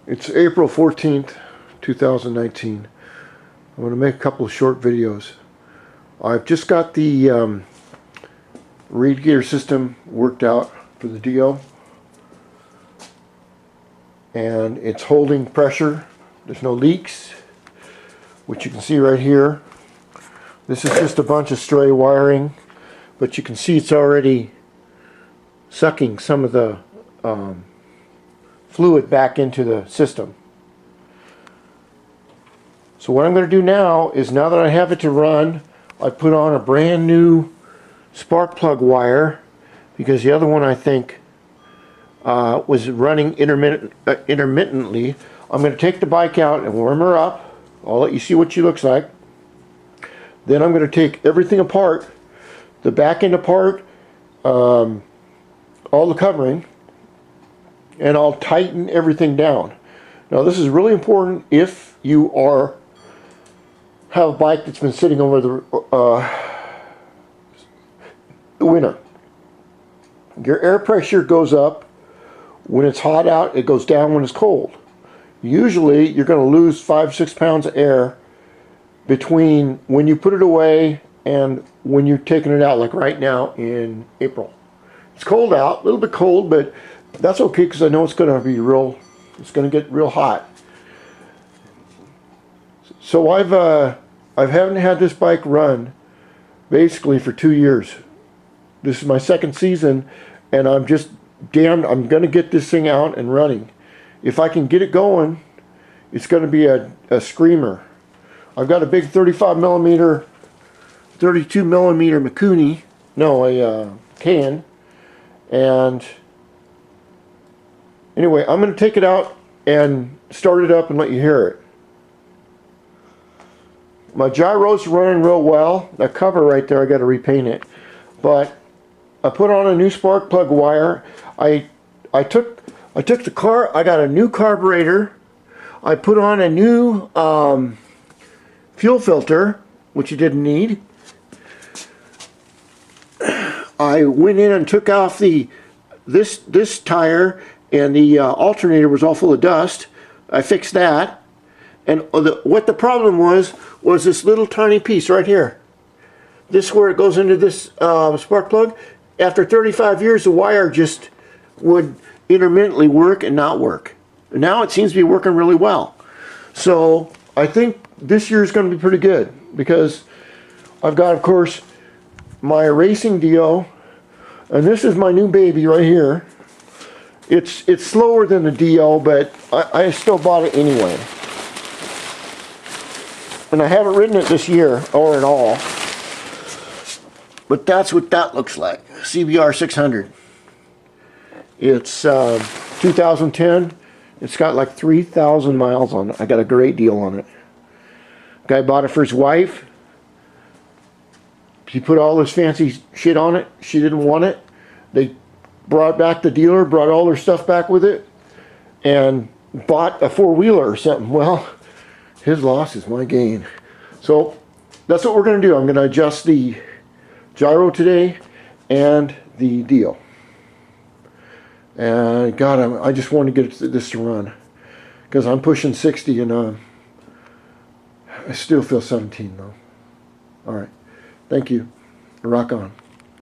It's April 14th, 2019. I'm going to make a couple of short videos. I've just got the radiator system worked out for the DIO, and it's holding pressure. There's no leaks, which you can see right here. This is just a bunch of stray wiring, but you can see it's already sucking some of the fluid back into the system. So what I'm going to do now is, now that I have it to run, I put on a brand new spark plug wire, because the other one I think was running intermittently. I'm going to take the bike out and warm her up. I'll let you see what she looks like. Then I'm going to take everything apart, the back end apart, all the covering, and I'll tighten everything down. Now this is really important if you have a bike that's been sitting over the winter. Your air pressure goes up when it's hot out, it goes down when it's cold. Usually you're going to lose 5-6 pounds of air between when you put it away and when you're taking it out, like right now in April. It's cold out, a little bit cold, but that's okay, because I know it's going to be it's going to get real hot. So I haven't had this bike run basically for 2 years. This is my second season, and I'm just damned, I'm going to get this thing out and running. If I can get it going, it's going to be a screamer. I've got a big 32 millimeter Mikuni, a can, and anyway, I'm going to take it out and start it up and let you hear it. My gyro's running real well. That cover right there, I got to repaint it. But I put on a new spark plug wire. I took the car. I got a new carburetor. I put on a new fuel filter, which you didn't need. I went in and took off this tire, and the alternator was all full of dust. I fixed that. And what the problem was this little tiny piece right here. This, where it goes into this spark plug. After 35 years, the wire just would intermittently work and not work. Now it seems to be working really well. So I think this year is going to be pretty good, because I've got, of course, my racing DIO, and this is my new baby right here. It's slower than the DIO, but I still bought it anyway. And I haven't ridden it this year, or at all. But that's what that looks like. CBR 600. It's 2010. It's got like 3,000 miles on it. I got a great deal on it. Guy bought it for his wife. He put all this fancy shit on it. She didn't want it. They brought back the dealer, brought all their stuff back with it, and bought a four-wheeler or something. Well, his loss is my gain. So that's what we're going to do. I'm going to adjust the gyro today and the DIO. And God, I just want to get this to run, because I'm pushing 60, and I still feel 17 though. All right, thank you. Rock on.